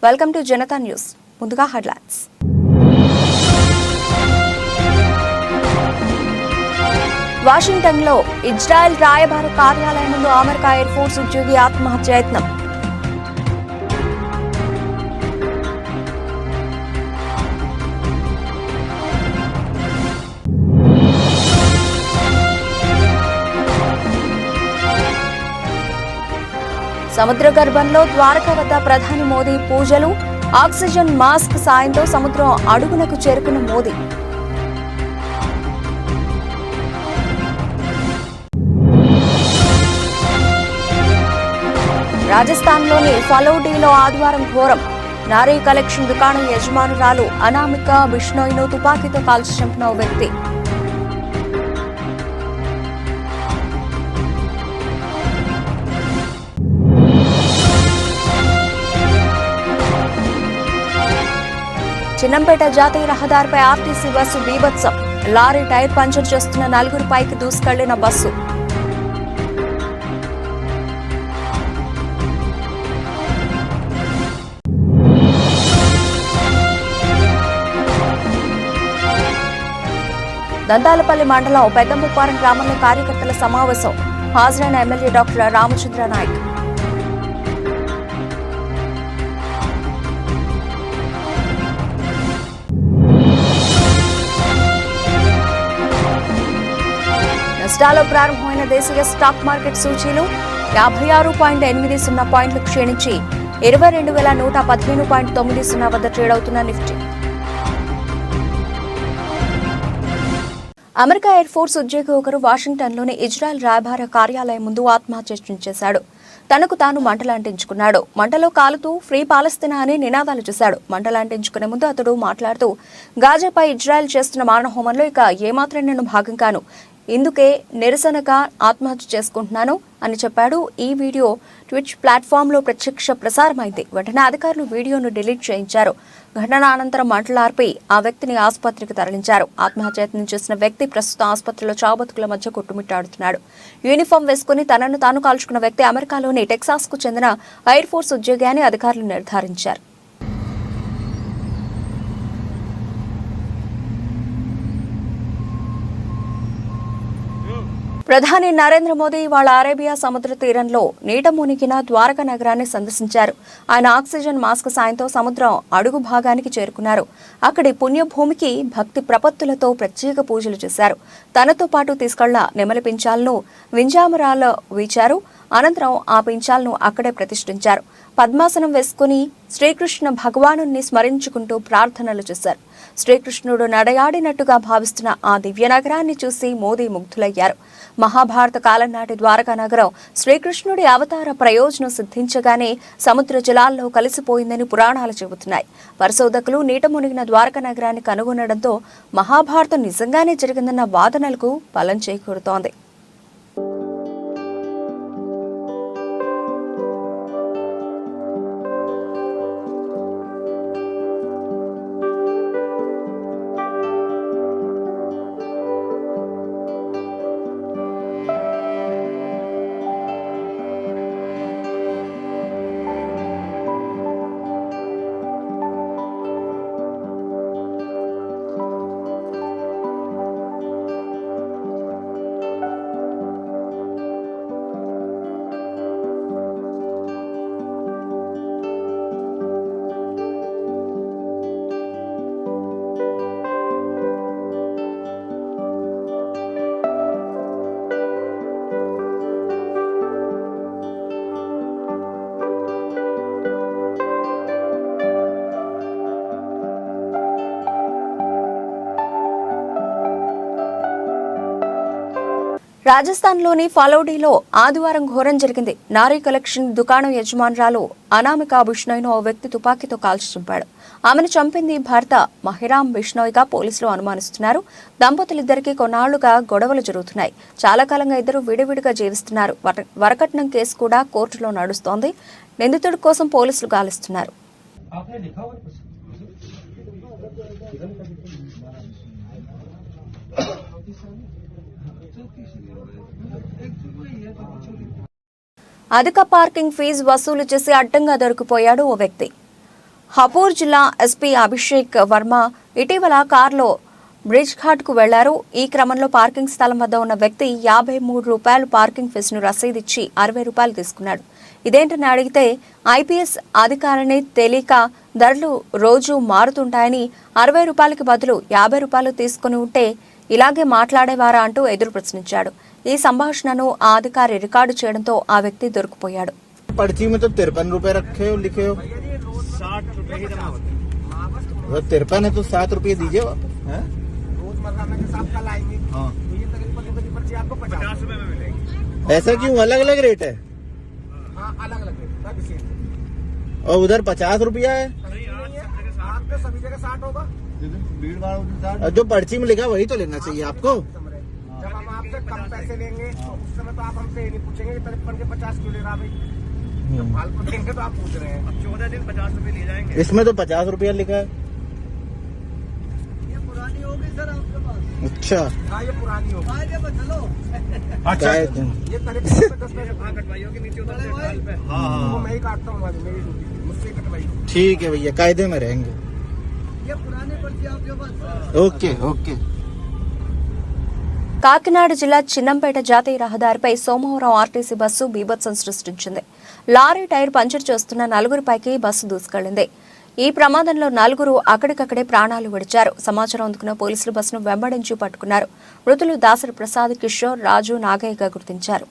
Welcome to Janata news. ముందుగా headlines. వాషింగ్టన్లో Israel రాయబార కార్యాలయం ముందు అమెరికా ఎయిర్ ఫోర్స్ ఉద్యోగి ఆత్మహత్య యత్నం. సముద్ర గర్భంలో ద్వారక వద్ద ప్రధాని మోదీ పూజలు. ఆక్సిజన్ మాస్క్ సాయంతో సముద్రం అడుగునకు చేరుకున్న మోదీ. రాజస్థాన్లోని ఫలౌడీలో ఆదివారం ఘోరం. నారీ కలెక్షన్ దుకాణం యజమానురాలు అనామిక బిష్ణోయ్ను తుపాకీతో కాల్చి చంపిన ఓ వ్యక్తి. చిన్నంపేట జాతీయ రహదారిపై ఆర్టీసీ బస్సు బీభత్సం. లారీ టైర్ పంచర్ చేస్తున్న నలుగురు పైకి దూసుకెళ్లిన బస్సు. దంతాలపల్లి మండలం పెద్దముప్పారం గ్రామంలో కార్యకర్తల సమావేశం. హాజరైన ఎమ్మెల్యే డాక్టర్ రామచంద్ర నాయక్. నష్టాల్లో ప్రారంభమైన దేశీయ స్టాక్ మార్కెట్ సూచీలు 56.80 పాయింట్లు క్షీణించి 22,115.90 వద్ద ట్రేడ్ అవుతున్న నిఫ్టీ. అమెరికా ఎయిర్ ఫోర్స్ ఉద్యోగి ఒకరు వాషింగ్టన్లోని ఇజ్రాయెల్ రాయబార కార్యాలయం ముందు ఆత్మహత్య చేశాడు. తనకు తాను మంటలాంటించుకున్నాడు. మంటలో కాలుతూ ఫ్రీ పాలస్తీనా అని నినాదాలు చేశాడు. మంటలాంటించుకునే ముందు అతడు మాట్లాడుతూ గాజాపై ఇజ్రాయెల్ చేస్తున్న మారణహోమంలో ఇక ఏమాత్రం నేను భాగం కాను, ఇందుకే నిరసనగా ఆత్మహత్య చేసుకుంటున్నాను అని చెప్పాడు. ఈ వీడియో ట్విచ్ ప్లాట్ఫామ్లో ప్రత్యక్ష ప్రసారమైంది. వెంటనే అధికారులు వీడియోను డిలీట్ చేయించారు. ఘటన అనంతరం మంటలార్పి ఆ వ్యక్తిని ఆసుపత్రికి తరలించారు. ఆత్మహత్యయత్నం చేసిన వ్యక్తి ప్రస్తుతం ఆసుపత్రిలో చావుబతుకుల మధ్య కొట్టుమిట్టాడుతున్నాడు. యూనిఫామ్ వేసుకుని తనను తాను కాల్చుకున్న వ్యక్తి అమెరికాలోని టెక్సాస్ కు చెందిన ఎయిర్ ఫోర్స్ ఉద్యోగి అని అధికారులు నిర్ధారించారు. ప్రధాని నరేంద్ర మోదీ ఇవాళ అరేబియా సముద్ర తీరంలో నీట మునిగిన ద్వారకా నగరాన్ని సందర్శించారు. ఆయన ఆక్సిజన్ మాస్క్ సాయంతో సముద్రం అడుగు భాగానికి చేరుకున్నారు. అక్కడి పుణ్యభూమికి భక్తి ప్రపత్తులతో ప్రత్యేక పూజలు చేశారు. తనతో పాటు తీసుకెళ్ల నెమలి పించాలను వింజామరాల్లో వీచారు. అనంతరం ఆ పించాలను అక్కడే ప్రతిష్ఠించారు. పద్మాసనం వేసుకుని శ్రీకృష్ణ భగవానుని స్మరించుకుంటూ ప్రార్థనలు చేశారు. శ్రీకృష్ణుడు నడయాడినట్టుగా భావిస్తున్న ఆ దివ్య నగరాన్ని చూసి మోదీ ముగ్ధులయ్యారు. మహాభారత కాలం నాటి ద్వారకా నగరం శ్రీకృష్ణుడి అవతార ప్రయోజనం సిద్ధించగానే సముద్ర జలాల్లో కలిసిపోయిందని పురాణాలు చెబుతున్నాయి. పరిశోధకులు నీట మునిగిన ద్వారకా నగరాన్ని కనుగొనడంతో మహాభారతం నిజంగానే జరిగిందన్న వాదనలకు బలం చేకూరుతోంది. రాజస్థాన్లోని ఫలౌడీలో ఆదివారం ఘోరం జరిగింది. నారీ కలెక్షన్ దుకాణం యజమానురాలు అనామిక బిష్ణోయ్ను ఓ వ్యక్తి తుపాకీతో కాల్చి చంపాడు. ఆమెను చంపింది భర్త మహిరామ్ బిష్ణోయ్గా పోలీసులు అనుమానిస్తున్నారు. దంపతులిద్దరికీ కొన్నాళ్లుగా గొడవలు జరుగుతున్నాయి. చాలా కాలంగా ఇద్దరు విడివిడిగా జీవిస్తున్నారు. వరకట్నం కేసు కూడా కోర్టులో నడుస్తోంది. నిందితుడి కోసం పోలీసులు గాలిస్తున్నారు. అధిక పార్కింగ్ ఫీజు వసూలు చేసి అడ్డంగా దొరికిపోయాడు ఓ వ్యక్తి. హపూర్ జిల్లా ఎస్పీ అభిషేక్ వర్మ ఇటీవల కారులో బ్రిడ్జ్ ఘాట్కు వెళ్లారు. ఈ క్రమంలో పార్కింగ్ స్థలం వద్ద ఉన్న వ్యక్తి ₹53 పార్కింగ్ ఫీజును రసీదిచ్చి ₹60 తీసుకున్నాడు. ఇదేంటని అడిగితే ఐపీఎస్ అధికారిని తెలియక ధరలు రోజు మారుతుంటాయని ₹60కి బదులు ₹50 తీసుకుని ఉంటే ఇలాగే మాట్లాడేవారా అంటూ ఎదురు ప్రశ్నించాడు. ఈ సంభాషణను ఆ అధికారి రికార్డు చేయడంతో ఆ వ్యక్తి దొరికిపోయాడు. पर्ची में तो ₹53 रखे हो, लिखे हो 60 रुपए ही जमा होते हैं। 53 है तो ₹7 दीजिए आप। रोजमर्रा में जैसे आप कल आएंगे हाँ। तो ये तकरीबन की पर्ची आपको 50 रुपए में मिलेगी। ऐसा क्यों अलग अलग रेट है? हाँ, अलग अलग रेट सब सेम। और उधर ₹50 है आप तो सभी जगह 60 होगा। भीड़ भाड़। जो पर्ची में लिखा वही तो लेना चाहिए आपको। जब हम आपसे कम पैसे लेंगे तो उस समय तो आप हमसे ये नहीं पूछेंगे 53 के 50 क्यों ले रहा भाई। जब फालतू देंगे तो आप पूछ रहे हैं। अब 14 दिन 50 रुपए ले जाएंगे। इसमें तो ₹50 लिखा है। ये पुरानी होगी सर आपके पास। अच्छा हाँ, ये पुरानी होगी। चलो अच्छा ये करीब 10 पैसे कटवाई होगी नीचे उधर से ढाल पे। वो मैं ही काटता हूँ, मेरी ड्यूटी मुझसे कटवाई होगी। ठीक है भैया, कायदे में रहेंगे। ये पुरानी पर्ची आपके पास। Okay okay. కాకినాడ జిల్లా చిన్నంపేట జాతీయ రహదారిపై సోమవారం ఆర్టీసీ బస్సు బీభత్సం సృష్టించింది. లారీ టైర్ పంచర్ చేస్తున్న 4గురిపైకి బస్సు దూసుకెళ్లింది. ఈ ప్రమాదంలో 4 అక్కడికక్కడే ప్రాణాలు విడిచారు. సమాచారం అందుకున్న పోలీసులు బస్సును వెంబడించి పట్టుకున్నారు. మృతులు దాసరి ప్రసాద్, కిషోర్, రాజు, నాగయ్యగా గుర్తించారు.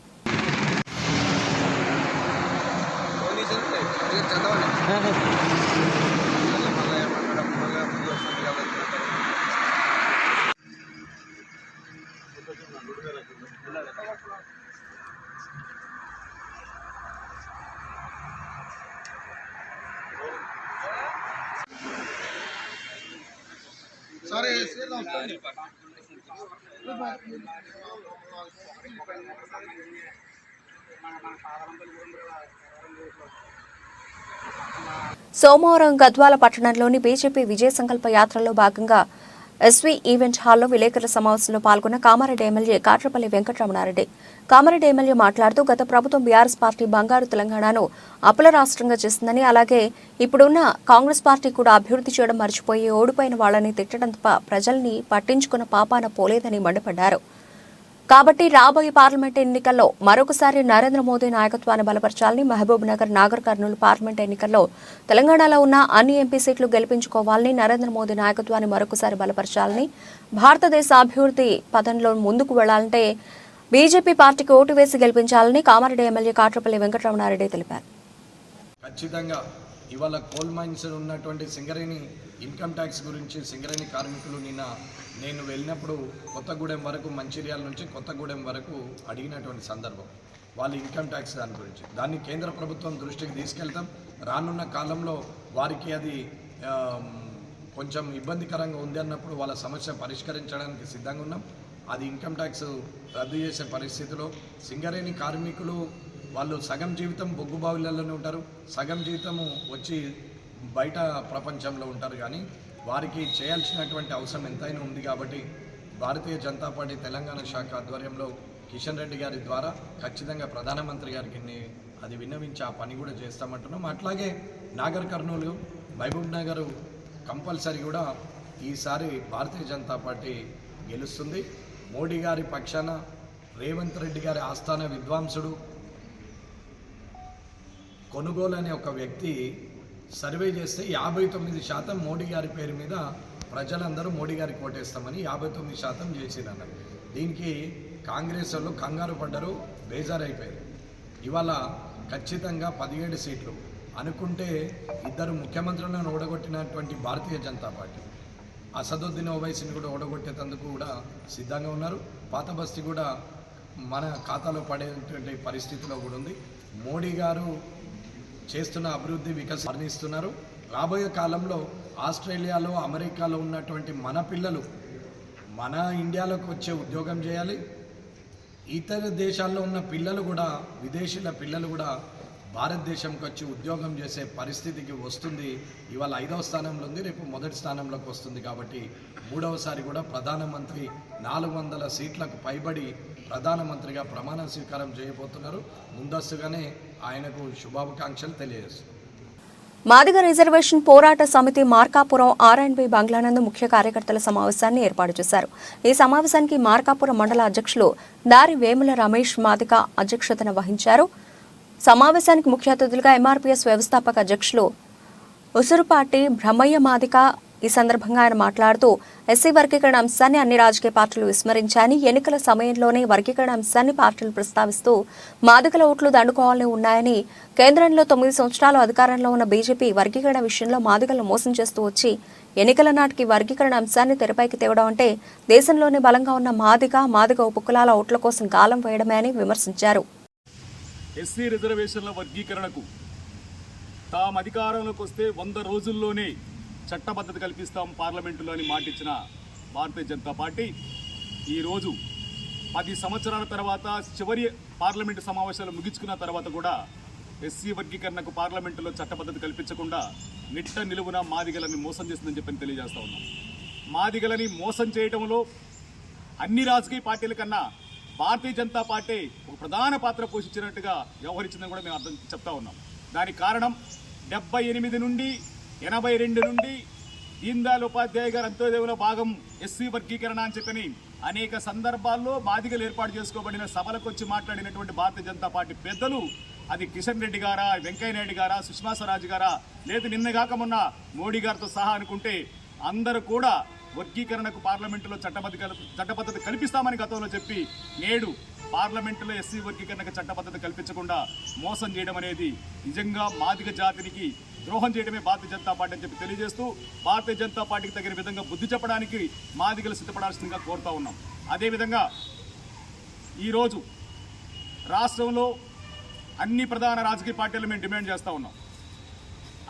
సోమవారం గద్వాల పట్టణంలోని బీజేపీ విజయ సంకల్ప యాత్రలో భాగంగా ఎస్వీ ఈవెంట్ హాల్లో విలేకరుల సమావేశంలో పాల్గొన్న కామారెడ్డి ఎమ్మెల్యే కాట్రపల్లి వెంకటరమణారెడ్డి. కామారెడ్డి ఎమ్మెల్యే మాట్లాడుతూ గత ప్రభుత్వం బీఆర్ఎస్ పార్టీ బంగారు తెలంగాణను అప్పుల రాష్ట్రంగా చేసిందని, అలాగే ఇప్పుడున్న కాంగ్రెస్ పార్టీ కూడా అభివృద్ధి చేయడం మర్చిపోయి ఓడిపోయిన వాళ్లని తిట్టడం తప్ప ప్రజల్ని పట్టించుకున్న పాపాన పోలేదని మండిపడ్డారు. కాబట్టి రాబోయే పార్లమెంట్ ఎన్నికల్లో మరొకసారి నరేంద్ర మోదీ నాయకత్వాన్ని బలపరచాలని, మహబూబ్ నగర్, నాగర్ కర్నూలు పార్లమెంట్ ఎన్నికల్లో తెలంగాణలో ఉన్న అన్ని ఎంపీ సీట్లు గెలిపించుకోవాలని, నరేంద్ర మోదీ నాయకత్వాన్ని మరొకసారి బలపరచాలని, భారతదేశ అభివృద్ధి పథంలో ముందుకు వెళ్లాలంటే బీజేపీ పార్టీకి ఓటు వేసి గెలిపించాలని కామారెడ్డి ఎమ్మెల్యే కాట్రపల్లి వెంకటరమణారెడ్డి తెలిపారు. ఖచ్చితంగా ఇవాళ కోల్ మైన్స్ ఉన్నటువంటి సింగరేణి ఇన్కమ్ ట్యాక్స్ గురించి సింగరేణి కార్మికులు నేను వెళ్ళినప్పుడు కొత్తగూడెం వరకు, మంచిర్యాల నుంచి కొత్తగూడెం వరకు అడిగినటువంటి సందర్భం వాళ్ళు ఇన్కమ్ ట్యాక్స్ దాని గురించి. దాన్ని కేంద్ర ప్రభుత్వం దృష్టికి తీసుకెళ్తాం. రానున్న కాలంలో వారికి అది కొంచెం ఇబ్బందికరంగా ఉంది అన్నప్పుడు వాళ్ళ సమస్య పరిష్కరించడానికి సిద్ధంగా ఉన్నాం. అది ఇన్కమ్ ట్యాక్స్ రద్దు చేసే పరిస్థితిలో సింగరేణి కార్మికులు వాళ్ళు సగం జీవితం బొగ్గు బావిలలోనే ఉంటారు, సగం జీవితము వచ్చి బయట ప్రపంచంలో ఉంటారు. కానీ వారికి చేయాల్సినటువంటి అవసరం ఎంతైనా ఉంది. కాబట్టి భారతీయ జనతా పార్టీ తెలంగాణ శాఖ ఆధ్వర్యంలో కిషన్ రెడ్డి గారి ద్వారా ఖచ్చితంగా ప్రధానమంత్రి గారికి అది విన్నవించి ఆ పని కూడా చేస్తామంటున్నాం. అట్లాగే నాగర్ కర్నూలు, మహబూబ్ నగర్ కంపల్సరీ కూడా ఈసారి భారతీయ జనతా పార్టీ గెలుస్తుంది. మోడీ గారి పక్షాన రేవంత్ రెడ్డి గారి ఆస్థాన విద్వాంసుడు కొనుగోలు అనే ఒక వ్యక్తి సర్వే చేస్తే 59% మోడీ గారి పేరు మీద ప్రజలందరూ మోడీ గారికి ఓటేస్తామని 59% చేసిరన్నారు. దీనికి కాంగ్రెస్ వాళ్ళు కంగారు పడ్డారు, బేజారైపోయారు. ఇవాళ ఖచ్చితంగా 17 సీట్లు అనుకుంటే 2 ముఖ్యమంత్రులను ఓడగొట్టినటువంటి భారతీయ జనతా పార్టీ అసదుద్దీన్ ఓవైసీని కూడా ఓడగొట్టేందుకు కూడా సిద్ధంగా ఉన్నారు. పాత బస్తీ కూడా మన ఖాతాలో పడేటువంటి పరిస్థితిలో కూడా ఉంది. మోడీ గారు చేస్తున్న అభివృద్ధి వర్ణిస్తున్నారు. రాబోయే కాలంలో ఆస్ట్రేలియాలో, అమెరికాలో ఉన్నటువంటి మన పిల్లలు మన ఇండియాలోకి వచ్చే ఉద్యోగం చేయాలి. ఇతర దేశాల్లో ఉన్న పిల్లలు కూడా, విదేశీల పిల్లలు కూడా భారతదేశంకి వచ్చి ఉద్యోగం చేసే పరిస్థితికి వస్తుంది. ఇవాళ 5వ స్థానంలో ఉంది, రేపు మొదటి స్థానంలోకి వస్తుంది. కాబట్టి 3వసారి కూడా ప్రధానమంత్రి 400 సీట్లకు పైబడి ప్రధానమంత్రిగా ప్రమాణ స్వీకారం చేయబోతున్నారు. ముందస్తుగానే ఆయనకు శుభాకాంక్షలు తెలియజేస్తున్నారు. మాదిగ రిజర్వేషన్ పోరాట సమితి మార్కాపురం ఆర్ఎండ్బి బంగ్లానందు ముఖ్య కార్యకర్తల సమావేశాన్ని ఏర్పాటు చేశారు. ఈ సమావేశానికి మార్కాపురం మండల అధ్యక్షులు దారి వేముల రమేష్ మాదిగ అధ్యక్షతన వహించారు. సమావేశానికి ముఖ్య అతిథులుగా ఎంఆర్పీఎస్ వ్యవస్థాపక అధ్యక్షులు ఉసురుపాటి బ్రహ్మయ్య మాదిక. ఈ సందర్భంగా ఆయన మాట్లాడుతూ ఎస్సీ వర్గీకరణ అంశాన్ని అన్ని రాజకీయ పార్టీలు విస్మరించాయని, ఎన్నికల సమయంలోనే వర్గీకరణ అంశాన్ని పార్టీలు ప్రస్తావిస్తూ మాదిగల ఓట్లు దండుకోవాలని ఉన్నాయని, కేంద్రంలో 9 సంవత్సరాలు అధికారంలో ఉన్న బీజేపీ వర్గీకరణ విషయంలో మాదిగలను మోసం చేస్తూ వచ్చి ఎన్నికల నాటికి వర్గీకరణ అంశాన్ని తెరపైకి తేవడం అంటే దేశంలోనే బలంగా ఉన్న మాదిగ ఉపకులాల ఓట్ల కోసం గాలం వేయడమే అని విమర్శించారు. ఎస్సీ రిజర్వేషన్ల వర్గీకరణకు తాము అధికారంలోకి వస్తే 100 రోజుల్లోనే చట్టబద్ధత కల్పిస్తాం పార్లమెంటులో అని మాటిచ్చిన భారతీయ జనతా పార్టీ ఈరోజు 10 సంవత్సరాల తర్వాత చివరి పార్లమెంటు సమావేశాలు ముగించుకున్న తర్వాత కూడా ఎస్సీ వర్గీకరణకు పార్లమెంటులో చట్టబద్ధత కల్పించకుండా నిట్ట నిలువున మాదిగలని మోసం చేస్తుందని చెప్పని తెలియజేస్తా ఉన్నాం. మాదిగలని మోసం చేయడంలో అన్ని రాజకీయ పార్టీల కన్నా భారతీయ జనతా పార్టీ ఒక ప్రధాన పాత్ర పోషించినట్టుగా వ్యవహరించిందని కూడా మేము చెప్తా ఉన్నాం. దానికి కారణం 78 నుండి 82 నుండి దీన్ దయాళ్ ఉపాధ్యాయ గారు అంత్యోదయంలో భాగం ఎస్సీ వర్గీకరణ అని చెప్పని అనేక సందర్భాల్లో మాదిగలు ఏర్పాటు చేసుకోబడిన సభలకు వచ్చి మాట్లాడినటువంటి భారతీయ జనతా పార్టీ పెద్దలు, అది కిషన్ రెడ్డి గారా, వెంకయ్య నాయుడు గారా, సుష్మా స్వరాజ్ గారా, లేదా నిన్నగాక మొన్న మోడీ గారితో సహా అనుకుంటే అందరూ కూడా వర్గీకరణకు పార్లమెంటులో చట్టబద్ధత కల్పిస్తామని గతంలో చెప్పి నేడు పార్లమెంటులో ఎస్సీ వర్గీకరణకు చట్టబద్ధత కల్పించకుండా మోసం చేయడం అనేది నిజంగా మాదిగ జాతినికి ద్రోహం చేయడమే భారతీయ జనతా పార్టీ అని చెప్పి తెలియజేస్తూ భారతీయ జనతా పార్టీకి తగిన విధంగా బుద్ధి చెప్పడానికి మాదిగలు సిద్ధపడాల్సిందిగా కోరుతా ఉన్నాం. అదేవిధంగా ఈరోజు రాష్ట్రంలో అన్ని ప్రధాన రాజకీయ పార్టీలు మేము డిమాండ్ చేస్తూ ఉన్నాం.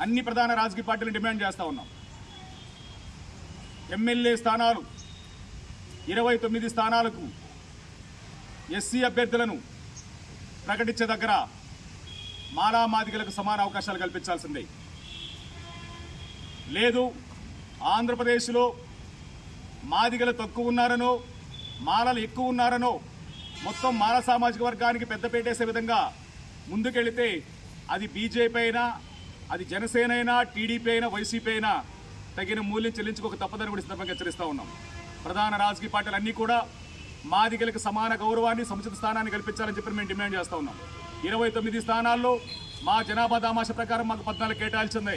అన్ని ప్రధాన రాజకీయ పార్టీలు డిమాండ్ చేస్తూ ఉన్నాం. ఎమ్మెల్యే స్థానాలు 29 స్థానాలకు ఎస్సీ అభ్యర్థులను ప్రకటించే దగ్గర మాలా మాదిగలకు సమాన అవకాశాలు కల్పించాల్సిందే. లేదు ఆంధ్రప్రదేశ్లో మాదిగలు తక్కువ ఉన్నారనో మాలలు ఎక్కువ ఉన్నారనో మొత్తం మాల సామాజిక వర్గానికి పెద్దపేటేసే విధంగా ముందుకెళితే అది బీజేపీ అయినా, అది జనసేన అయినా, టీడీపీ అయినా, వైసీపీ అయినా తగిన మూల్యం చెల్లించుకోక తప్పదని కూడా సందర్భంగా హెచ్చరిస్తూ ఉన్నాం. ప్రధాన రాజకీయ పార్టీలు అన్నీ కూడా మాదిగలకు సమాన గౌరవాన్ని, సముచిత స్థానాన్ని కల్పించాలని చెప్పి మేము డిమాండ్ చేస్తూ ఉన్నాం. 29 స్థానాల్లో మా జనాభా దామాష ప్రకారం మాకు 14 కేటాయించింది.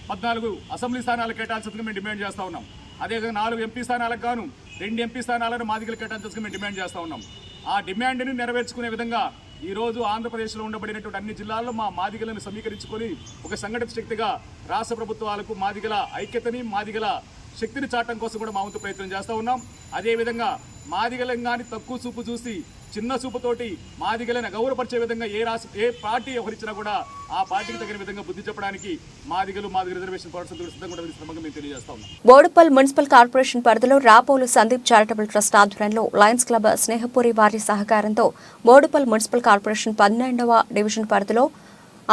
14 అసెంబ్లీ స్థానాలు కేటాయించిందిగా మేము డిమాండ్ చేస్తూ ఉన్నాం. అదేవిధంగా 4 ఎంపీ స్థానాలకు గాను 2 ఎంపీ స్థానాలను మాదిగలు కేటాయించాల్సిందిగా మేము డిమాండ్ చేస్తూ ఉన్నాం. ఆ డిమాండ్ని నెరవేర్చుకునే విధంగా ఈరోజు ఆంధ్రప్రదేశ్లో ఉండబడినటువంటి అన్ని జిల్లాల్లో మా మాదిగలను సమీకరించుకొని ఒక సంఘటిత శక్తిగా రాష్ట్ర ప్రభుత్వాలకు మాదిగల ఐక్యతని, మాదిగల శక్తిని చాటం కోసం కూడా మా వంతు ప్రయత్నం చేస్తూ ఉన్నాం. అదేవిధంగా మాదిగలను కానీ తక్కువ చూపు చూసి చిన్న చూపుతోటి మాదిగలను గౌరవపరిచే విధంగా ఏ పార్టీ వ్యవహరించినా కూడా ఆ పార్టీకి తగిన విధంగా బుద్ధి చెప్పడానికి మాదిగ రిజర్వేషన్ పోరాటం సిద్ధంగా మేము తెలియజేస్తా ఉన్నాం. బోడుపల్ మున్సిపల్ కార్పొరేషన్ పరిధిలో రాపోలు సందీప్ చారిటబుల్ ట్రస్ట్ ఆధ్వర్యంలో లయన్స్ క్లబ్ స్నేహపురి వారి సహకారంతో బోడుపల్ మున్సిపల్ కార్పొరేషన్ 12వ డివిజన్ పరిధిలో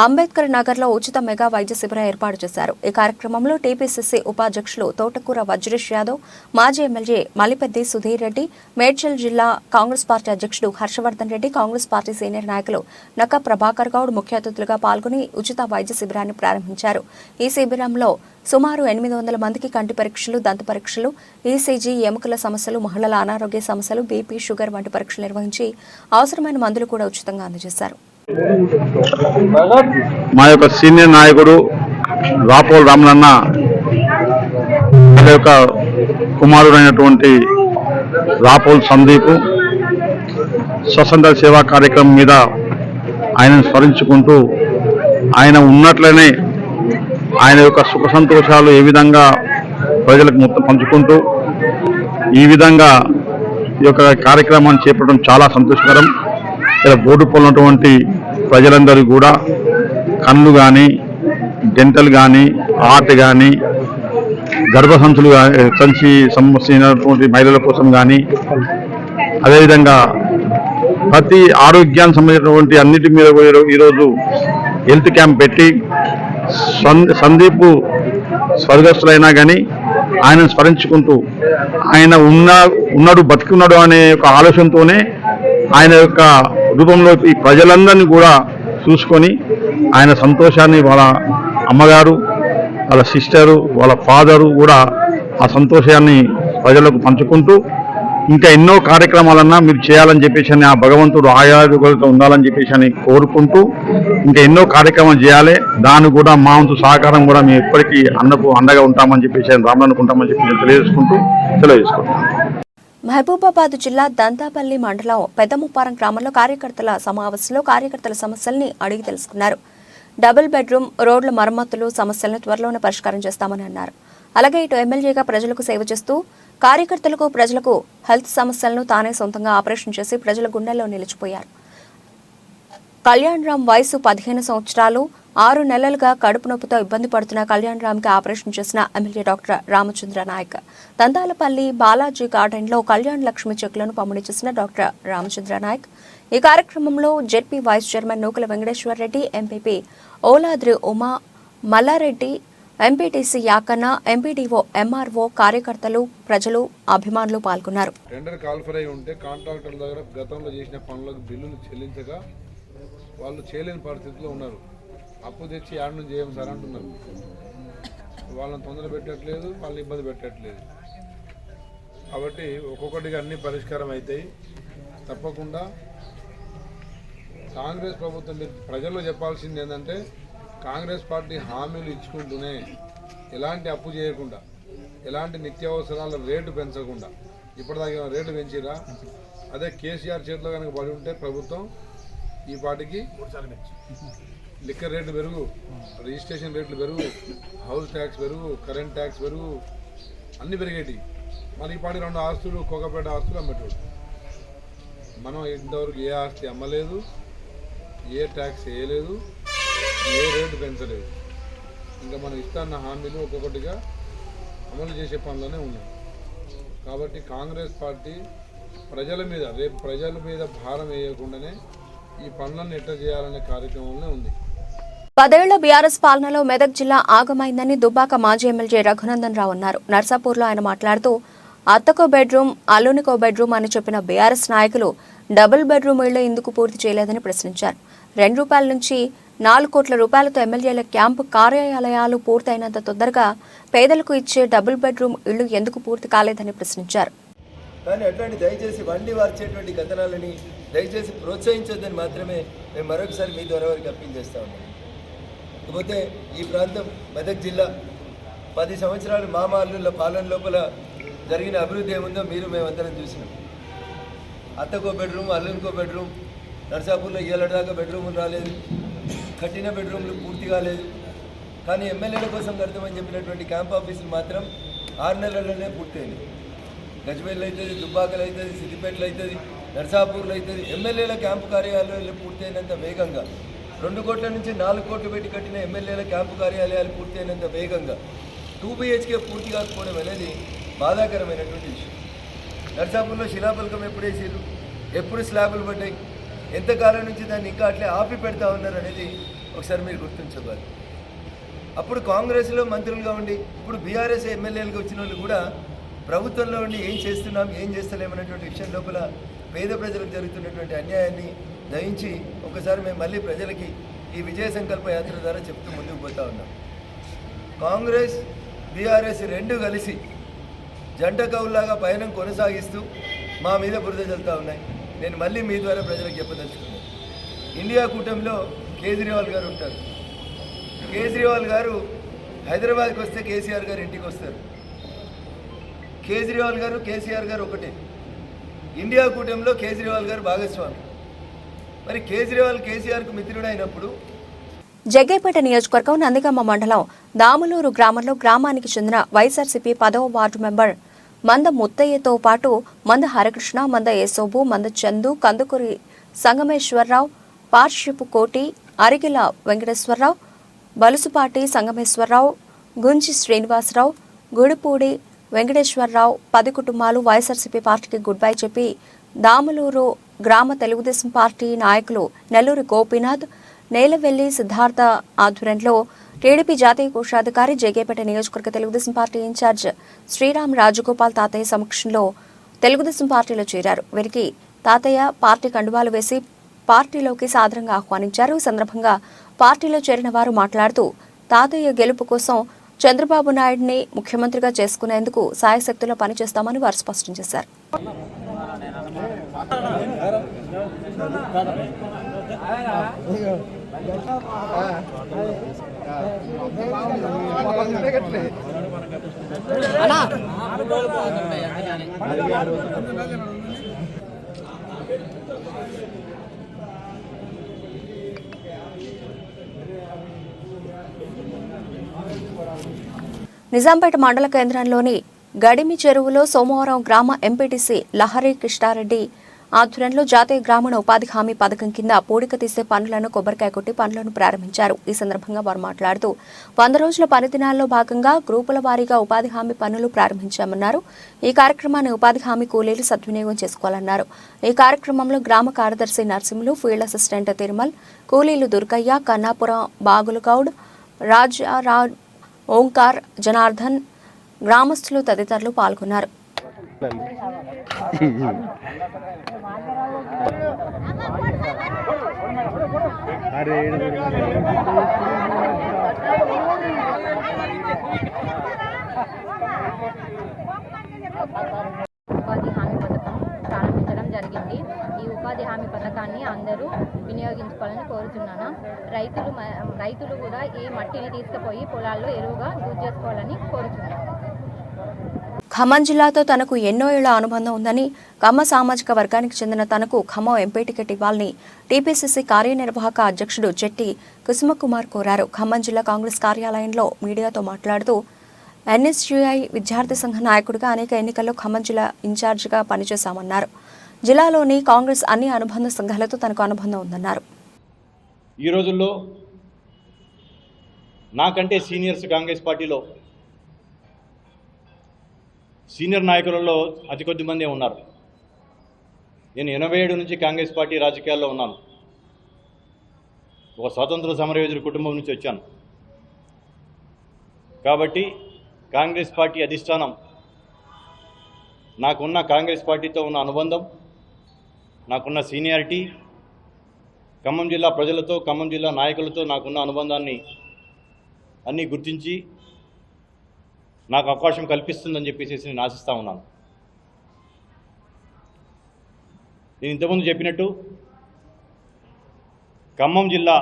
అంబేద్కర్ నగర్లో ఉచిత మెగా వైద్య శిబిరం ఏర్పాటు చేశారు. ఈ కార్యక్రమంలో టీపీసీసీ ఉపాధ్యక్షులు తోటకూర వజ్రేష్ యాదవ్, మాజీ ఎమ్మెల్యే మలిపెద్ది సుధీర్ రెడ్డి, మేడ్చల్ జిల్లా కాంగ్రెస్ పార్టీ అధ్యక్షుడు హర్షవర్ధన్ రెడ్డి, కాంగ్రెస్ పార్టీ సీనియర్ నాయకులు నక్క ప్రభాకర్ గౌడ్ ముఖ్య అతిథులుగా పాల్గొని ఉచిత వైద్య శిబిరాన్ని ప్రారంభించారు. ఈ శిబిరంలో సుమారు 800 మందికి కంటి పరీక్షలు, దంత పరీక్షలు, ఈసీజీ, ఎముకల సమస్యలు, మహిళల అనారోగ్య సమస్యలు, బీపీ, షుగర్ వంటి పరీక్షలు నిర్వహించి అవసరమైన మందులు కూడా ఉచితంగా అందజేశారు. మా యొక్క సీనియర్ నాయకుడు రాపోల్ రామలన్న యొక్క కుమారుడైనటువంటి రాపోల్ సందీప్ స్వతంత్ర సేవా కార్యక్రమం మీద ఆయనను స్మరించుకుంటూ ఆయన ఉన్నట్లనే ఆయన యొక్క సుఖ సంతోషాలు ఏ విధంగా ప్రజలకు మొత్తం పంచుకుంటూ ఈ విధంగా ఈ యొక్క కార్యక్రమాన్ని చేపట్టడం చాలా సంతోషకరం. ఇక్కడ బోడుపల్ ఉన్నటువంటి ప్రజలందరూ కూడా కళ్ళు కానీ, డెంటల్ కానీ, హార్ట్ కానీ, గర్భసంచులు సంచి సంబంధించినటువంటి మహిళల కోసం కానీ, అదేవిధంగా ప్రతి ఆరోగ్యానికి సంబంధించినటువంటి అన్నిటి మీద ఈరోజు హెల్త్ క్యాంప్ పెట్టి సందీప్ స్వర్గస్థులైనా కానీ ఆయన స్మరించుకుంటూ ఆయన ఉన్నాడు బతికున్నాడు అనే ఒక ఆలోచనతోనే ఆయన యొక్క రూపంలో ఈ ప్రజలందరినీ కూడా చూసుకొని ఆయన సంతోషాన్ని వాళ్ళ అమ్మగారు, వాళ్ళ సిస్టరు, వాళ్ళ ఫాదరు కూడా ఆ సంతోషాన్ని ప్రజలకు పంచుకుంటూ ఇంకా ఎన్నో కార్యక్రమాలన్నా మీరు చేయాలని చెప్పేసి ఆ భగవంతుడు ఆయుర్వేదంతో ఉండాలని చెప్పేసి అని కోరుకుంటూ ఇంకా ఎన్నో కార్యక్రమాలు చేయాలి. దాన్ని కూడా మా వంతు సహకారం కూడా మేము ఎప్పటికీ అన్నకు అండగా ఉంటామని చెప్పేసి రామనుకుంటామని చెప్పి తెలియజేసుకుంటాం. మహబూబాబాద్ జిల్లా దంతాపల్లి మండలం పెద్దముప్పారం గ్రామంలో కార్యకర్తల సమావేశంలో కార్యకర్తల సమస్యల్ని అడిగి తెలుసుకున్నారు. డబుల్ బెడ్రూమ్, రోడ్ల మరమ్మతులు సమస్యలను త్వరలోనే పరిష్కారం చేస్తామని అన్నారు. అలాగే ఇటు ఎమ్మెల్యేగా ప్రజలకు సేవ చేస్తూ కార్యకర్తలకు, ప్రజలకు హెల్త్ సమస్యలను తానే సొంతంగా ఆపరేషన్ చేసి ప్రజల గుండెల్లో నిలిచిపోయారు. కళ్యాణ్ రామ్ వయసు 15 సంవత్సరాలు. 6 నెలలుగా కడుపు నొప్పితో ఇబ్బంది పడుతున్న కళ్యాణ్ రామ్ కి ఆపరేషన్ చేసిన MLA doctor Ramachandra Nayak. Dantalapalli Balaji garden లో కళ్యాణ్ లక్ష్మి చెక్కులను పంపిణీ చేసిన డాక్టర్ రామచంద్ర నాయక్. ఈ కార్యక్రమంలో ZP vice chairman Nookala Venkateshwar Reddy, MPP Oladri Uma, Mallareddy, MPTC Yakanna, MPDO, MRO, కార్యకర్తలు, ప్రజలు, అభిమానులు పాల్గొన్నారు. టెండర్ కాల్ఫర్ అయి ఉంటే కాంట్రాక్టర్ల దగ్గర గతంలో చేసిన పనులకు బిల్లులు చెల్లించగా వాళ్ళు చేయలేని పరిస్థితిలో ఉన్నారు. అప్పు తెచ్చి యాడ్ నుంచి చేయం సార్ అంటున్నారు. వాళ్ళని తొందర పెట్టట్లేదు, వాళ్ళని ఇబ్బంది పెట్టట్లేదు. కాబట్టి ఒక్కొక్కటిగా అన్ని పరిష్కారం అవుతాయి. తప్పకుండా కాంగ్రెస్ ప్రభుత్వం ప్రజల్లో చెప్పాల్సింది ఏంటంటే కాంగ్రెస్ పార్టీ హామీలు ఇచ్చుకుంటూనే ఎలాంటి అప్పు చేయకుండా, ఎలాంటి నిత్యావసరాల రేటు పెంచకుండా, ఇప్పటిదాకా రేటు పెంచిరా. అదే కేసీఆర్ చేతిలో కనుక పడి ఉంటే ప్రభుత్వం ఈ పార్టీకి లిక్కర్ రేట్లు పెరుగు, రిజిస్ట్రేషన్ రేట్లు పెరుగు, హౌస్ ట్యాక్స్ పెరుగు, కరెంట్ ట్యాక్స్ పెరుగు, అన్నీ పెరిగేటి. మళ్ళీ ఈ పార్టీ 2 ఆస్తులు, కోకపేట ఆస్తులు అమ్మేటోడు. మనం ఇంతవరకు ఏ ఆస్తి అమ్మలేదు, ఏ ట్యాక్స్ వేయలేదు, ఏ రేటు పెంచలేదు. ఇంకా మనం ఇస్తున్న హామీలు ఒక్కొక్కటిగా అమలు చేసే పనులనే ఉన్నాయి. కాబట్టి కాంగ్రెస్ పార్టీ ప్రజల మీద, రేపు ప్రజల మీద భారం వేయకుండానే ఈ పనులను ఎట్లా చేయాలనే కార్యక్రమంలో ఉంది. 10 ఏళ్ల బీఆర్ఎస్ పాలనలో మెదక్ జిల్లా ఆగమైందని దుబ్బాక మాజీ ఎమ్మెల్యే రఘునందన్ రావు అన్నారు. నర్సాపూర్లో ఆయన మాట్లాడుతూ అత్తకో బెడ్రూమ్, అల్లునికో బెడ్రూమ్ అని చెప్పిన బీఆర్ఎస్ నాయకులు డబుల్ బెడ్రూమ్ ఇళ్లు ఎందుకు పూర్తి చేయలేదని ప్రశ్నించారు. ₹2 నుంచి 4 కోట్ల రూపాయలతో ఎమ్మెల్యేల క్యాంపు కార్యాలయాలు పూర్తయినంత తొందరగా పేదలకు ఇచ్చే డబుల్ బెడ్రూమ్ ఇళ్లు ఎందుకు పూర్తి కాలేదని ప్రశ్నించారు. కానీ అట్లాంటి దయచేసి వండి వార్చేటువంటి కథనాలని దయచేసి ప్రోత్సహించొద్దని మాత్రమే మేము మరొకసారి మీ ద్వారా వారికి అప్పీల్ చేస్తా ఉన్నాం. ఇకపోతే ఈ ప్రాంతం మెదక్ జిల్లా 10 సంవత్సరాలు మామ అల్లుళ్ళ పాలన లోపల జరిగిన అభివృద్ధి ఏముందో మీరు మేమందరం చూసినాం. అత్తకో బెడ్రూమ్, అల్లునికో బెడ్రూమ్, నర్సాపూర్లో ఏళ్ళదాకా బెడ్రూములు రాలేదు, కట్టిన బెడ్రూమ్లు పూర్తి కాలేదు. కానీ ఎమ్మెల్యేల కోసం కడతామని చెప్పినటువంటి క్యాంప్ ఆఫీసులు మాత్రం 6 నెలల్లోనే పూర్తయింది. గజ్వేల్ అవుతుంది, దుబ్బాకలు అవుతుంది, సిద్దిపేటలు అవుతుంది, నర్సాపూర్లో అవుతుంది. ఎమ్మెల్యేల క్యాంపు కార్యాలయాలు పూర్తయినంత వేగంగా 2 కోట్ల నుంచి 4 కోట్లు పెట్టి కట్టిన ఎమ్మెల్యేల క్యాంపు కార్యాలయాలు పూర్తయినంత వేగంగా 2 BHK పూర్తి కాకపోవడం అనేది బాధాకరమైనటువంటి విషయం. నర్సాపూర్లో శిలాఫలకం ఎప్పుడు వేసారు, ఎప్పుడు స్లాబులు పడ్డాయి, ఎంతకాలం నుంచి దాన్ని ఇంకా అట్లే ఆపి పెడతా ఉన్నారు అనేది ఒకసారి మీరు గుర్తుంచుకోవాలి. అప్పుడు కాంగ్రెస్లో మంత్రులుగా ఉండి ఇప్పుడు బీఆర్ఎస్ ఎమ్మెల్యేలుగా వచ్చిన వాళ్ళు కూడా ప్రభుత్వంలో ఉండి ఏం చేస్తున్నాం, ఏం చేస్తలేమనేటువంటి విషయం లోపల పేద ప్రజలకు జరుగుతున్నటువంటి అన్యాయాన్ని దయించి ఒకసారి మేము మళ్ళీ ప్రజలకి ఈ విజయ సంకల్ప యాత్ర ద్వారా చెప్తూ ముందుకు పోతా ఉన్నాం. కాంగ్రెస్ బీఆర్ఎస్ 2 కలిసి జంట కవుల్లాగా పయనం కొనసాగిస్తూ మా మీద బురద చల్లుతూ ఉన్నాయి. నేను మళ్ళీ మీ ద్వారా ప్రజలకు చెప్పదలుచుకున్నాను. ఇండియా కూటమిలో కేజ్రీవాల్ గారు ఉంటారు. కేజ్రీవాల్ గారు హైదరాబాద్కి వస్తే కేసీఆర్ గారు ఇంటికి వస్తారు. కేజ్రీవాల్ గారు కేసీఆర్ గారు ఒకటే. ఇండియా కూటమిలో కేజ్రీవాల్ గారు భాగస్వామి. మరి కేజ్రీవాల్ కేసీఆర్కు మిత్రుడైనప్పుడు జగ్గైపేట నియోజకవర్గం నందిగామ మండలం దాములూరు గ్రామంలో గ్రామానికి చెందిన వైఎస్ఆర్సీపీ 10వ వార్డు మెంబర్ మంద ముత్తయ్యతో పాటు మంద హరికృష్ణ, మంద యేసోబు, మంద చందు, కందుకూరి సంగమేశ్వరరావు, పార్షిపు కోటి, అరిగిల వెంకటేశ్వరరావు, బలుసుపాటి సంగమేశ్వరరావు, గుంజి శ్రీనివాసరావు, గుడిపూడి వెంకటేశ్వరరావు 10 కుటుంబాలు వైఎస్ఆర్సీపీ పార్టీకి గుడ్ బై చెప్పి దాములూరు గ్రామ తెలుగుదేశం పార్టీ నాయకులు నెల్లూరి గోపీనాథ్, నేలవెల్లి సిద్ధార్థ ఆధ్వర్యంలో టీడీపీ జాతీయ కోశాధికారి, జగ్గైపేట నియోజకవర్గ తెలుగుదేశం పార్టీ ఇన్ఛార్జ్ శ్రీరామ్ రాజగోపాల్ తాతయ్య సమక్షంలో తెలుగుదేశం పార్టీలో చేరారు. వీరికి తాతయ్య పార్టీ కండువాలు వేసి పార్టీలోకి సాదరంగా ఆహ్వానించారు. ఈ సందర్భంగా పార్టీలో చేరిన వారు మాట్లాడుతూ తాతయ్య గెలుపు కోసం చంద్రబాబు నాయుడిని ముఖ్యమంత్రిగా చేసుకునేందుకు సాయశక్తులా పనిచేస్తామని వారు స్పష్టం చేశారు. నిజాంపేట మండల కేంద్రంలోని గడిమి చెరువులో సోమవారం గ్రామ ఎంపీటీసీ లహరి కృష్ణారెడ్డి ఆధ్వర్యంలో జాతీయ గ్రామీణ ఉపాధి హామీ పథకం కింద పూడిక తీసే పనులను కొబ్బరికాయ కొట్టి పనులను ప్రారంభించారు. ఈ సందర్భంగా వారు మాట్లాడుతూ 100 రోజుల పని దినాల్లో భాగంగా గ్రూపుల వారీగా ఉపాధి హామీ పనులు ప్రారంభించామన్నారు. ఈ కార్యక్రమాన్ని ఉపాధి హామీ కూలీలు సద్వినియోగం చేసుకోవాలన్నారు. ఈ కార్యక్రమంలో గ్రామ కార్యదర్శి నర్సింహులు, ఫీల్డ్ అసిస్టెంట్ తిరుమల్, కూలీలు దుర్గయ్య, కన్నాపురం బాగులగౌడ్, రాజారావు, ఓంకార్, జనార్దన్, గ్రామస్తులు తదితరులు పాల్గొన్నారు. ఉపాధి హామీ పథకం ప్రారంభించడం జరిగింది. ఈ ఉపాధి హామీ పథకాన్ని అందరూ వినియోగించుకోవాలని కోరుతున్నాను. రైతులు కూడా ఈ మట్టిని తీసుకుపోయి పొలాల్లో ఎరువుగా యూజ్ చేసుకోవాలని కోరుతున్నాను. ఖమ్మం జిల్లాతో తనకు ఎన్నో ఏళ్ల అనుబంధం ఉందని, కమ్మ సామాజిక వర్గానికి చెందిన తనకు ఖమ్మం ఎంపీ టికెట్ ఇవ్వాలని టీపీసీసీ కార్యనిర్వాహక అధ్యక్షుడు జెట్టి కుసుమకుమార్ కోరారు. ఖమ్మం జిల్లా కాంగ్రెస్ కార్యాలయంలో మీడియాతో మాట్లాడుతూ ఎన్ఎస్యుఐ విద్యార్థి సంఘ నాయకుడిగా అనేక ఎన్నికల్లో ఖమ్మం జిల్లా ఇన్ఛార్జిగా పనిచేశామన్నారు. జిల్లాలోని కాంగ్రెస్ అన్ని అనుబంధ సంఘాలతో తనకు అనుబంధం ఉందన్నారు. ఈ రోజుల్లో నాకంటే సీనియర్స్ కాంగ్రెస్ పార్టీలో సీనియర్ నాయకులలో అతి కొద్ది మందే ఉన్నారు. నేను 87 నుంచి కాంగ్రెస్ పార్టీ రాజకీయాల్లో ఉన్నాను. ఒక స్వాతంత్ర సమరయోధుడి కుటుంబం నుంచి వచ్చాను. కాబట్టి కాంగ్రెస్ పార్టీ అధిష్టానం, నాకున్న కాంగ్రెస్ పార్టీతో ఉన్న అనుబంధం, నాకున్న సీనియారిటీ, ఖమ్మం జిల్లా ప్రజలతో, ఖమ్మం జిల్లా నాయకులతో నాకున్న అనుబంధాన్ని అన్నీ గుర్తించి నాకు అవకాశం కల్పిస్తుందని చెప్పేసి నేను ఆశిస్తూ ఉన్నాను. నేను ఇంతకుముందు చెప్పినట్టు ఖమ్మం జిల్లా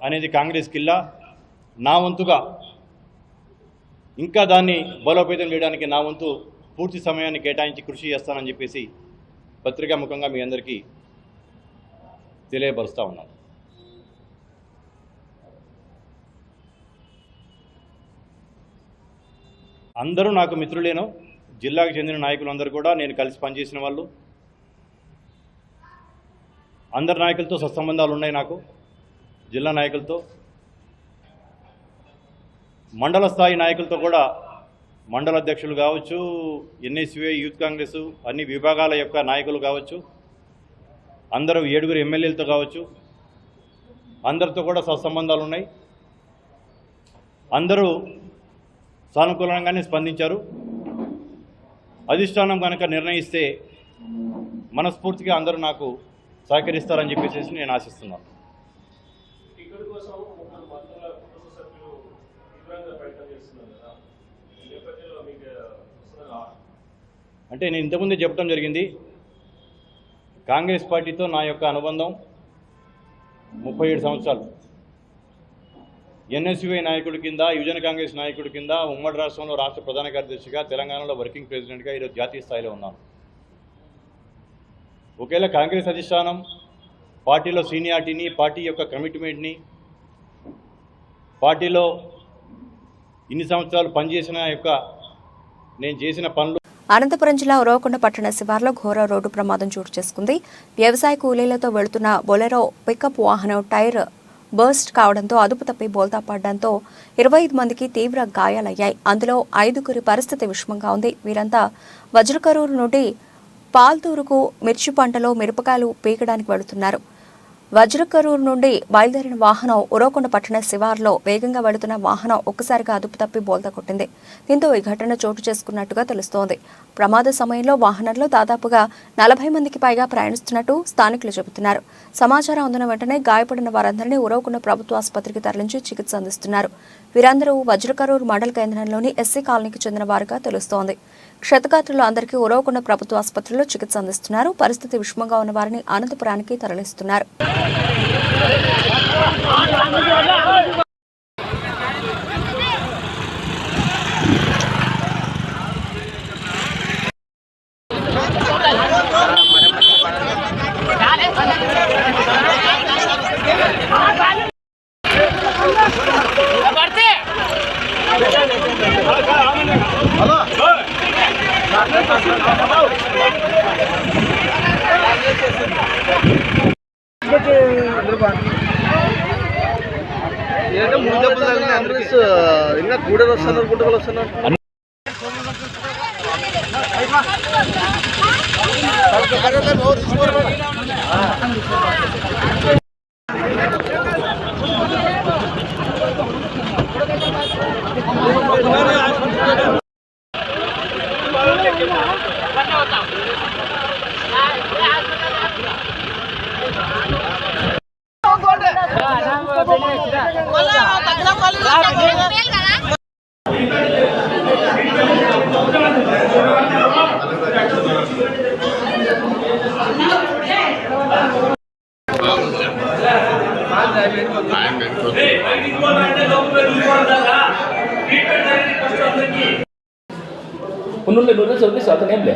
అనేది కాంగ్రెస్ జిల్లా. నా వంతుగా ఇంకా దాన్ని బలోపేతం చేయడానికి నా వంతు పూర్తి సమయాన్ని కేటాయించి కృషి చేస్తానని చెప్పేసి పత్రికాముఖంగా మీ అందరికీ తెలియపరుస్తూ ఉన్నాను. అందరూ నాకు మిత్రులేను. జిల్లాకు చెందిన నాయకులందరూ కూడా నేను కలిసి పనిచేసిన వాళ్ళు. అందరి నాయకులతో సత్సంబంధాలు ఉన్నాయి నాకు, జిల్లా నాయకులతో. మండల స్థాయి నాయకులతో కూడా, మండల అధ్యక్షులు కావచ్చు, ఎన్ఎస్యుఐ, యూత్ కాంగ్రెస్ అన్ని విభాగాల యొక్క నాయకులు కావచ్చు, అందరూ 7 ఎమ్మెల్యేలతో కావచ్చు, అందరితో కూడా సత్సంబంధాలు ఉన్నాయి. అందరూ సానుకూలంగానే స్పందించారు. అధిష్టానం కనుక నిర్ణయిస్తే మనస్ఫూర్తిగా అందరూ నాకు సహకరిస్తారని చెప్పేసి నేను ఆశిస్తున్నాను. అంటే నేను ఇంతకుముందే చెప్పడం జరిగింది, కాంగ్రెస్ పార్టీతో నా యొక్క అనుబంధం 37 సంవత్సరాలు. ఎన్ఎస్యుఐ నాయకుడి కింద, యువజన కాంగ్రెస్ నాయకుడి కింద, ఉమ్మడి రాష్ట్రంలో రాష్ట్ర ప్రధాన కార్యదర్శిగా, తెలంగాణలో వర్కింగ్ ప్రెసిడెంట్గా ఈరోజు జాతీయ స్థాయిలో ఉన్నాను. ఒకవేళ కాంగ్రెస్ అధిష్టానం పార్టీలో సీనియారిటీని, పార్టీ యొక్క కమిట్మెంట్ని, పార్టీలో ఇన్ని సంవత్సరాలు పనిచేసిన యొక్క నేను చేసిన పనులు. అనంతపురం జిల్లా ఉరవకొండ పట్టణ శివార్లో ఘోర రోడ్డు ప్రమాదం చోటు చేసుకుంది. వ్యవసాయ కూలీలతో వెళుతున్న బొలెరో పికప్ వాహనం టైర్ బర్స్ట్ కావడంతో అదుపు తప్పి బోల్తా పడడంతో 25 మందికి తీవ్ర గాయాలయ్యాయి. అందులో 5గురి పరిస్థితి విషమంగా ఉంది. వీరంతా వజ్రకరూరు నుండి పాల్తూరుకు మిర్చి పంటలో మిరపకాయలు పీకడానికి వెళుతున్నారు. వజ్రకరూరు నుండి బయలుదేరిన వాహనం ఉరవకొండ పట్టణ శివార్లో వేగంగా వెళుతున్న వాహనం ఒక్కసారిగా అదుపు తప్పి బోల్తా కొట్టింది. దీంతో ఈ ఘటన చోటు చేసుకున్నట్టుగా తెలుస్తోంది. ప్రమాద సమయంలో వాహనంలో దాదాపుగా 40 మందికి పైగా ప్రయాణిస్తున్నట్టు స్థానికులు చెబుతున్నారు. సమాచారం అందిన వెంటనే గాయపడిన వారందరినీ ఉరవకొండ ప్రభుత్వ ఆసుపత్రికి తరలించి చికిత్స అందిస్తున్నారు. వీరందరూ వజ్రకరూరు మండల కేంద్రంలోని ఎస్సీ కాలనీకి చెందిన వారుగా తెలుస్తోంది. క్షతగాత్రులు అందరికీ ఉరవకొండ ప్రభుత్వ ఆసుపత్రిలో చికిత్స అందిస్తున్నారు. పరిస్థితి విషమంగా ఉన్న వారిని అనంతపురానికి తరలిస్తున్నారు. ఇంకా గూడెలు వస్తున్నారు, గుంటకలు వస్తున్నారు. ఉన్నోళ్ళు నూనె సర్వీస్ అతను ఏం లే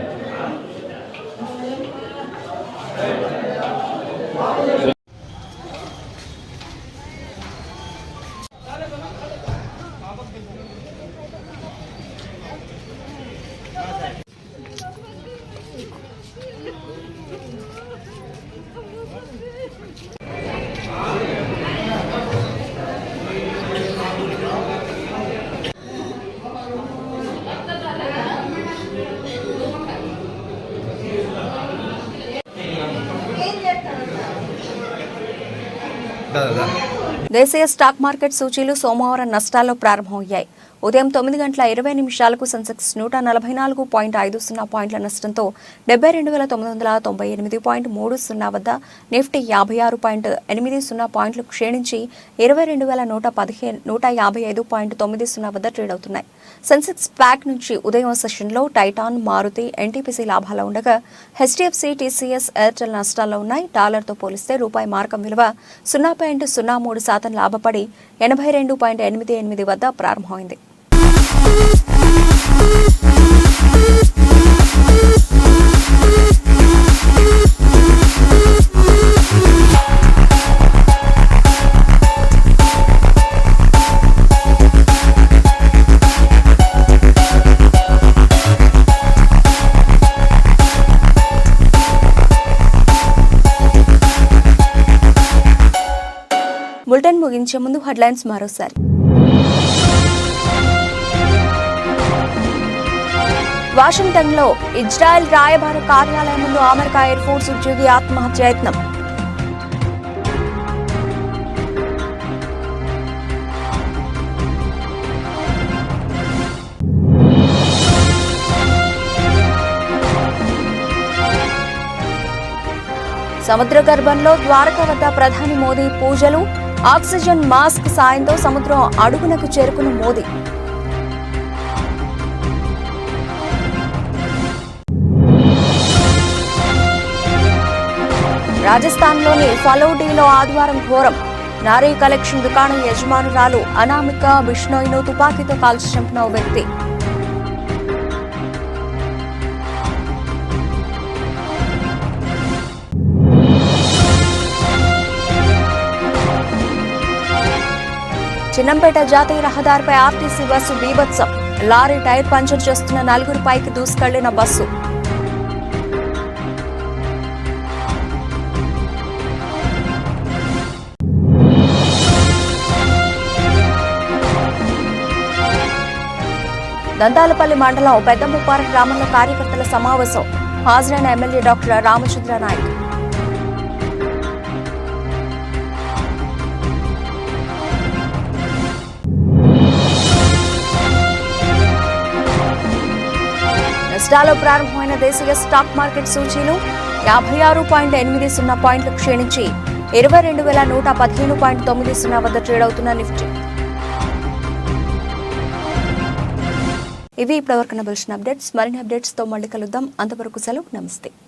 దేశీయ స్టాక్ మార్కెట్ సూచీలు సోమవారం నష్టాల్లో ప్రారంభమయ్యాయి. ఉదయం 9:20 సెన్సెక్స్ 144.50 పాయింట్ల నష్టంతో 72,998.30 వద్ద, నిఫ్టీ 56.80 పాయింట్లు క్షీణించి 22,155.90 వద్ద ట్రేడ్ అవుతున్నాయి. సెన్సెక్స్ ప్యాక్ నుంచి ఉదయం సెషన్లో టైటాన్, మారుతి, ఎన్టీపీసీ లాభాల్లో ఉండగా హెచ్డీఎఫ్సీ, టీసీఎస్, ఎయిర్టెల్ నష్టాల్లో ఉన్నాయి. డాలర్తో పోలిస్తే రూపాయి మారకం విలువ 0.03% లాభపడి 82.88 వద్ద ప్రారంభమైంది. బులెటిన్ ముగించే ముందు హెడ్లైన్స్ మరోసారి. వాషింగ్టన్లో ఇజ్రాయెల్ రాయబార కార్యాలయం ముందు అమెరికా ఎయిర్ ఫోర్స్ ఉద్యోగి ఆత్మహత్య యత్నం. సముద్ర గర్భంలో ద్వారక వద్ద ప్రధాని మోదీ పూజలు, ఆక్సిజన్ మాస్క్ సాయంతో సముద్రం అడుగునకు చేరుకున్న మోదీ. రాజస్థాన్లోని ఫలౌడీలో ఆదివారం ఘోరం. నారీ కలెక్షన్ దుకాణం యజమానురాలు అనామిక బిష్ణోయ్ను తుపాకీతో కాల్చి చంపిన ఓ వ్యక్తి. చిన్నంపేట జాతీయ రహదారిపై ఆర్టీసీ బస్సు బీభత్సం. లారీ టైర్ పంచర్ చేస్తున్న 4 పైకి దూసుకెళ్లిన బస్సు. దంతాలపల్లి మండలం పెద్దముప్పార గ్రామంలో కార్యకర్తల సమావేశం. హాజరైన ఎమ్మెల్యే డాక్టర్ రామచంద్ర నాయక్. నష్టాల్లో ప్రారంభమైన దేశీయ స్టాక్ మార్కెట్ సూచీలు 56.80 పాయింట్లు క్షీణించి 22,115.90 వద్ద ట్రేడ్ అవుతున్న నిఫ్టీ. ఇవి ఇప్పటివరకు బులెటిన్ అప్డేట్స్. మరిన్ని అప్డేట్స్తో మళ్ళీ కలుద్దాం. అంతవరకు సెలవు. నమస్తే.